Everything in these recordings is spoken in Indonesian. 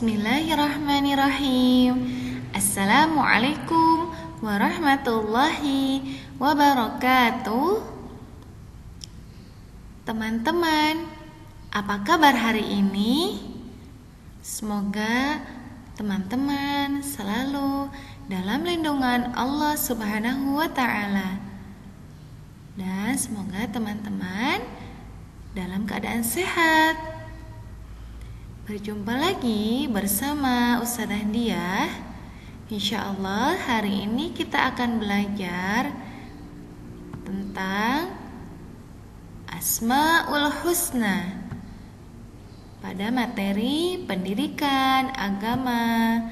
Bismillahirrahmanirrahim. Assalamualaikum warahmatullahi wabarakatuh. Teman-teman, apa kabar hari ini? Semoga teman-teman selalu dalam lindungan Allah Subhanahu wa Ta'ala. Dan semoga teman-teman dalam keadaan sehat. Berjumpa lagi bersama Ustadzah Diah. Insya Allah hari ini kita akan belajar tentang Asmaul Husna pada materi pendidikan agama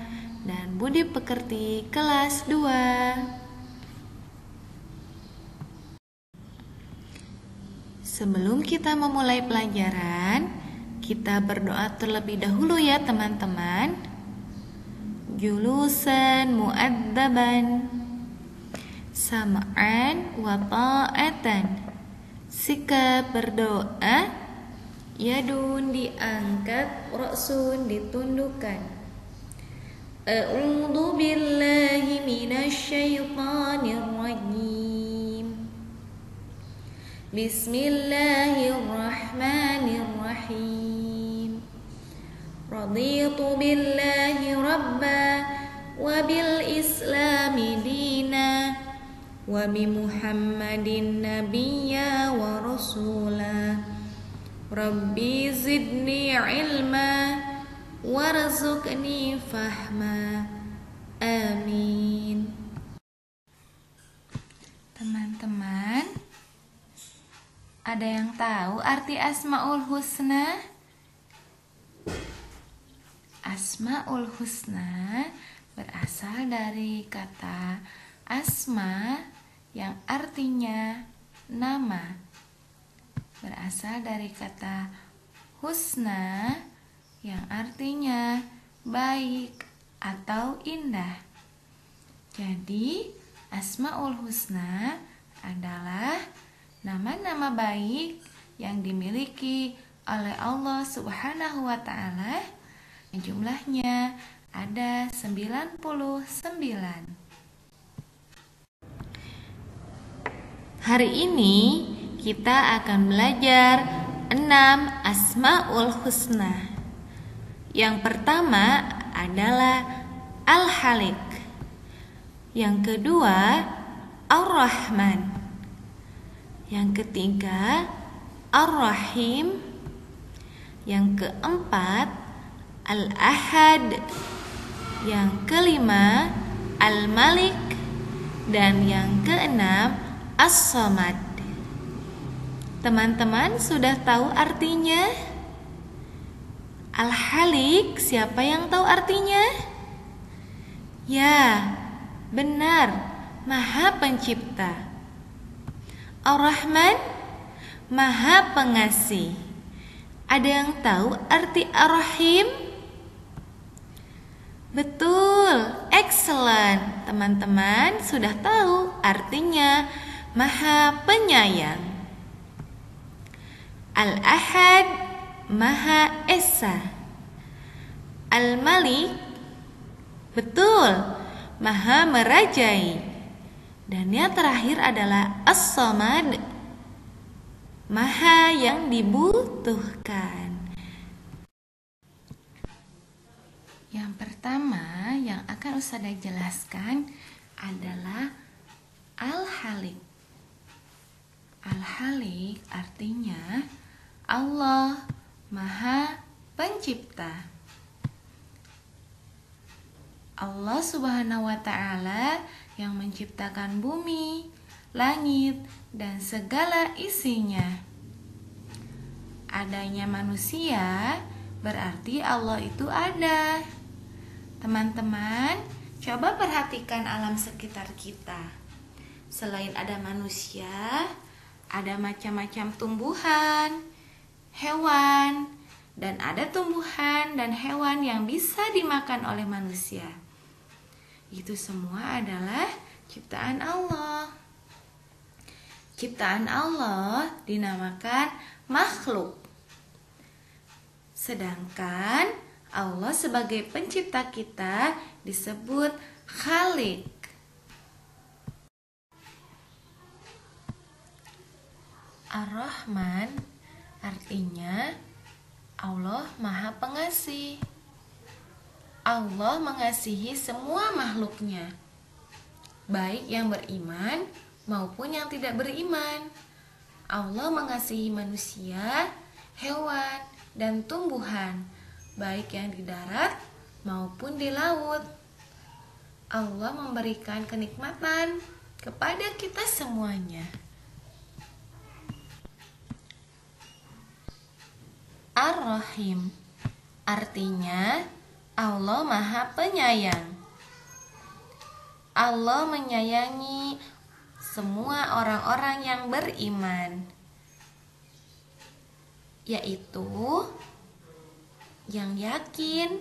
dan budi pekerti kelas 2. Sebelum kita memulai pelajaran, kita berdoa terlebih dahulu ya teman-teman. Julusan mu'adzaban, sam'an wa ta'atan. Sikap berdoa, yadun diangkat, ra'sun ditundukkan. A'udzu billahi minasyaitonir rajim. Bismillahirrahmanirrahim. Raditu billahi rabba wa bil islami dina wa bi Muhammadin nabiyya wa rasula. Rabbi zidni ilma warzuqni fahma. Amin. Teman-teman, ada yang tahu arti Asmaul Husna? Asmaul Husna berasal dari kata asma yang artinya nama. Berasal dari kata husna yang artinya baik atau indah. Jadi, Asmaul Husna adalah nama-nama baik yang dimiliki oleh Allah Subhanahu wa Ta'ala. Jumlahnya ada 99. Hari ini kita akan belajar 6 Asmaul Husna. Yang pertama adalah Al-Halik. Yang kedua Ar-Rahman. Yang ketiga Ar-Rahim. Yang keempat Al-Ahad. Yang kelima Al-Malik. Dan yang keenam As-Samad. Teman-teman sudah tahu artinya? Al-Halik, siapa yang tahu artinya? Ya, benar, Maha Pencipta. Ar-Rahman, Maha Pengasih. Ada yang tahu arti Ar-Rahim? Betul, excellent. Teman-teman sudah tahu artinya Maha Penyayang. Al-Ahad, Maha Esa. Al-Malik, betul, Maha Merajai. Dan yang terakhir adalah As-Samad, Maha yang dibutuhkan. Yang pertama yang akan Ustadzah jelaskan adalah Al-Halik. Al-Halik artinya Allah Maha Pencipta. Allah Subhanahu wa Ta'ala yang menciptakan bumi, langit, dan segala isinya. Adanya manusia berarti Allah itu ada. Teman-teman, coba perhatikan alam sekitar kita. Selain ada manusia, ada macam-macam tumbuhan, hewan, dan ada tumbuhan dan hewan yang bisa dimakan oleh manusia. Itu semua adalah ciptaan Allah. Ciptaan Allah dinamakan makhluk. Sedangkan Allah sebagai pencipta kita disebut Khalik. Ar-Rahman artinya Allah Maha Pengasih. Allah mengasihi semua makhluknya, baik yang beriman maupun yang tidak beriman. Allah mengasihi manusia, hewan, dan tumbuhan, baik yang di darat maupun di laut. Allah memberikan kenikmatan kepada kita semuanya. Ar-Rahim artinya Allah Maha Penyayang. Allah menyayangi semua orang-orang yang beriman, yaitu yang yakin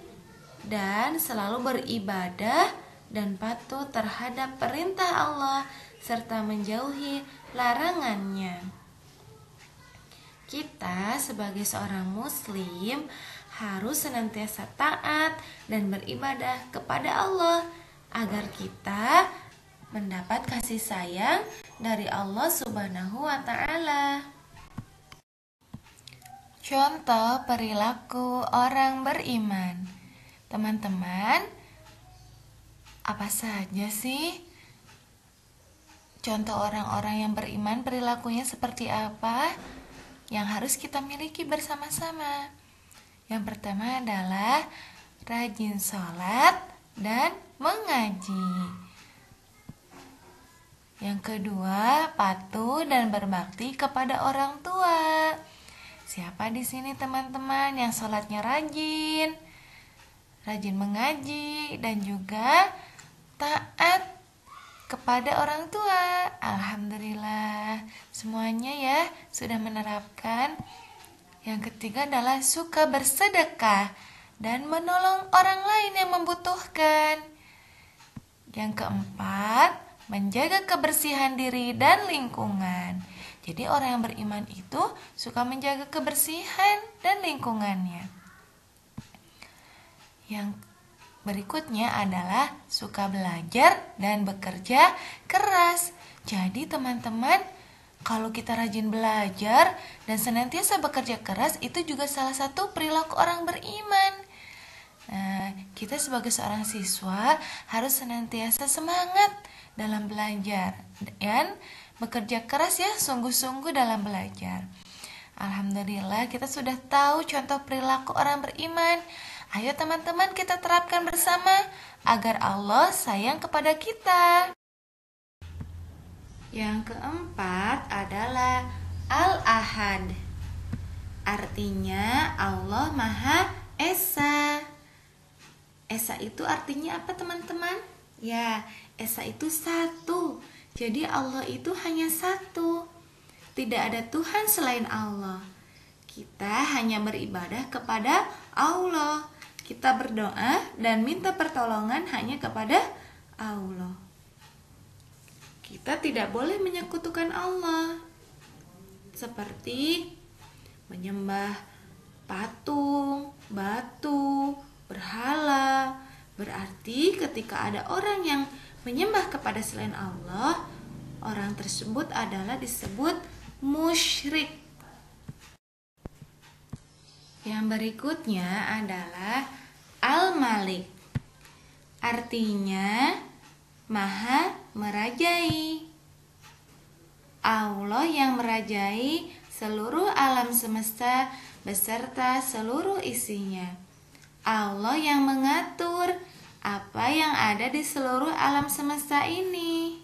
dan selalu beribadah dan patuh terhadap perintah Allah serta menjauhi larangannya. Kita sebagai seorang muslim harus senantiasa taat dan beribadah kepada Allah agar kita mendapat kasih sayang dari Allah Subhanahu wa Ta'ala. Contoh perilaku orang beriman. Teman-teman, apa saja sih contoh orang-orang yang beriman, perilakunya seperti apa yang harus kita miliki bersama-sama? Yang pertama adalah rajin sholat dan mengaji. Yang kedua, patuh dan berbakti kepada orang tua. Siapa di sini teman-teman yang sholatnya rajin mengaji, dan juga taat kepada orang tua? Alhamdulillah, semuanya ya sudah menerapkan. Yang ketiga adalah suka bersedekah dan menolong orang lain yang membutuhkan. Yang keempat, menjaga kebersihan diri dan lingkungan. Jadi orang yang beriman itu suka menjaga kebersihan dan lingkungannya. Yang berikutnya adalah suka belajar dan bekerja keras. Jadi teman-teman, kalau kita rajin belajar dan senantiasa bekerja keras, itu juga salah satu perilaku orang beriman. Nah, kita sebagai seorang siswa harus senantiasa semangat dalam belajar dan bekerja keras ya, sungguh-sungguh dalam belajar. Alhamdulillah, kita sudah tahu contoh perilaku orang beriman. Ayo teman-teman, kita terapkan bersama agar Allah sayang kepada kita. Yang keempat adalah Al-Ahad. Artinya Allah Maha Esa. Esa itu artinya apa teman-teman? Ya, Esa itu satu. Jadi Allah itu hanya satu. Tidak ada Tuhan selain Allah. Kita hanya beribadah kepada Allah. Kita berdoa dan minta pertolongan hanya kepada Allah. Kita tidak boleh menyekutukan Allah, seperti menyembah patung, batu, berhala. Berarti ketika ada orang yang menyembah kepada selain Allah, orang tersebut adalah disebut musyrik. Yang berikutnya adalah Al-Malik. Artinya Maha merajai. Allah yang merajai seluruh alam semesta beserta seluruh isinya. Allah yang mengatur apa yang ada di seluruh alam semesta ini.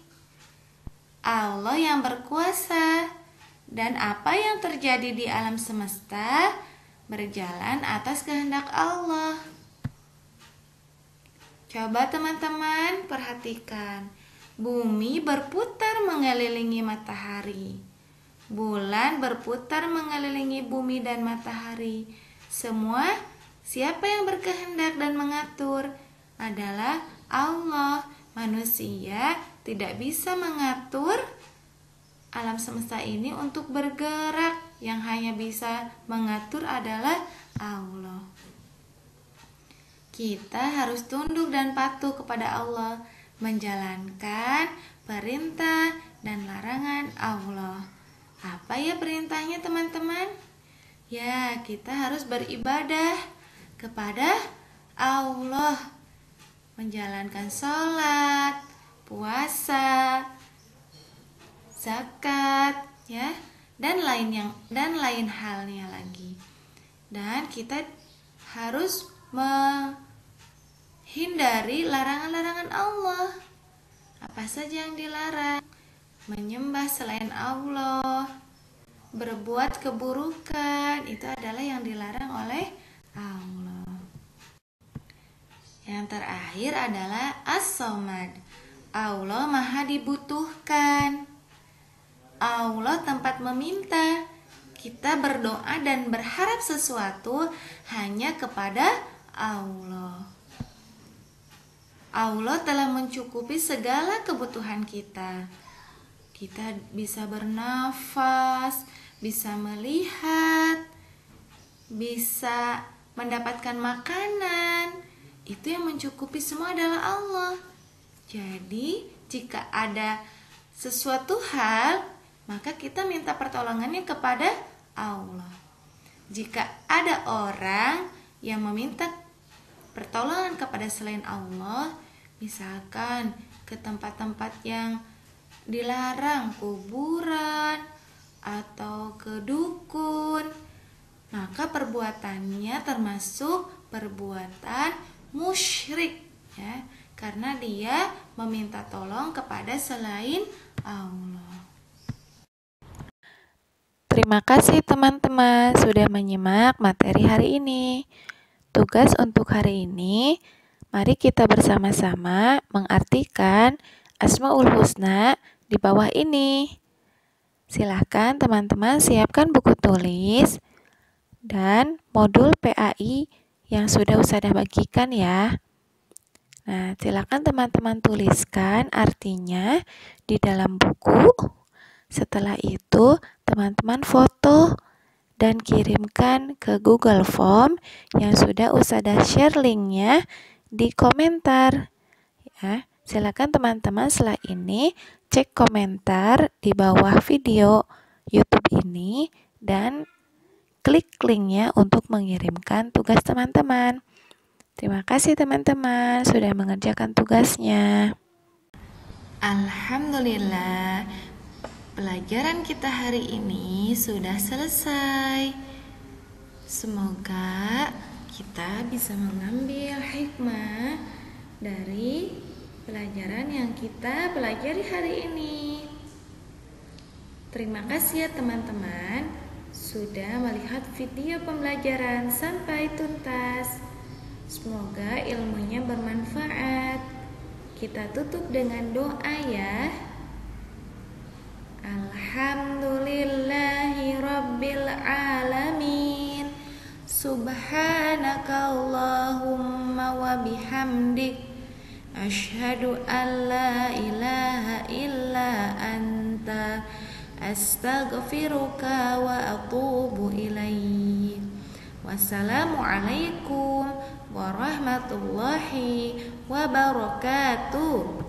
Allah yang berkuasa, dan apa yang terjadi di alam semesta berjalan atas kehendak Allah. Coba teman-teman perhatikan, bumi berputar mengelilingi matahari, bulan berputar mengelilingi bumi dan matahari. Semua siapa yang berkehendak dan mengatur adalah Allah. Manusia tidak bisa mengatur alam semesta ini untuk bergerak. Yang hanya bisa mengatur adalah Allah. kita harus tunduk dan patuh kepada Allah, menjalankan perintah dan larangan Allah. Apa ya perintahnya teman-teman? Ya, kita harus beribadah kepada Allah, menjalankan sholat, puasa, zakat, ya, dan lain halnya lagi. Dan kita harus menghindari larangan-larangan Allah. Apa saja yang dilarang? Menyembah selain Allah, berbuat keburukan, itu adalah yang dilarang oleh Allah. Yang terakhir adalah As-Samad. Allah Maha dibutuhkan. Allah tempat meminta. Kita berdoa dan berharap sesuatu hanya kepada Allah. Allah telah mencukupi segala kebutuhan kita. Kita bisa bernafas, bisa melihat, bisa mendapatkan makanan. Itu yang mencukupi semua adalah Allah. Jadi, jika ada sesuatu hal, maka kita minta pertolongannya kepada Allah. Jika ada orang yang meminta pertolongan kepada selain Allah, misalkan ke tempat-tempat yang dilarang, kuburan atau ke dukun, maka perbuatannya termasuk perbuatan musyrik, ya, karena dia meminta tolong kepada selain Allah. Terima kasih teman-teman sudah menyimak materi hari ini. Tugas untuk hari ini, mari kita bersama-sama mengartikan Asmaul Husna di bawah ini. Silahkan teman-teman siapkan buku tulis dan modul PAI yang sudah Ustadzah bagikan ya. Nah, silakan teman-teman tuliskan artinya di dalam buku. Setelah itu, teman-teman foto dan kirimkan ke Google Form yang sudah Ustadzah share linknya di komentar. Ya, silakan teman-teman setelah ini cek komentar di bawah video YouTube ini dan klik linknya untuk mengirimkan tugas teman-teman. Terima kasih teman-teman sudah mengerjakan tugasnya. Alhamdulillah, pelajaran kita hari ini sudah selesai. Semoga kita bisa mengambil hikmah dari pelajaran yang kita pelajari hari ini. Terima kasih ya teman-teman sudah melihat video pembelajaran sampai tuntas. Semoga ilmunya bermanfaat. Kita tutup dengan doa ya. Alhamdulillahi Rabbil Alamin. Subhanakallahumma wa bihamdik, asyhadu an la ilaha illa anta, astaghfiruka wa atubu ilaik. Wassalamualaikum warahmatullahi wabarakatuh.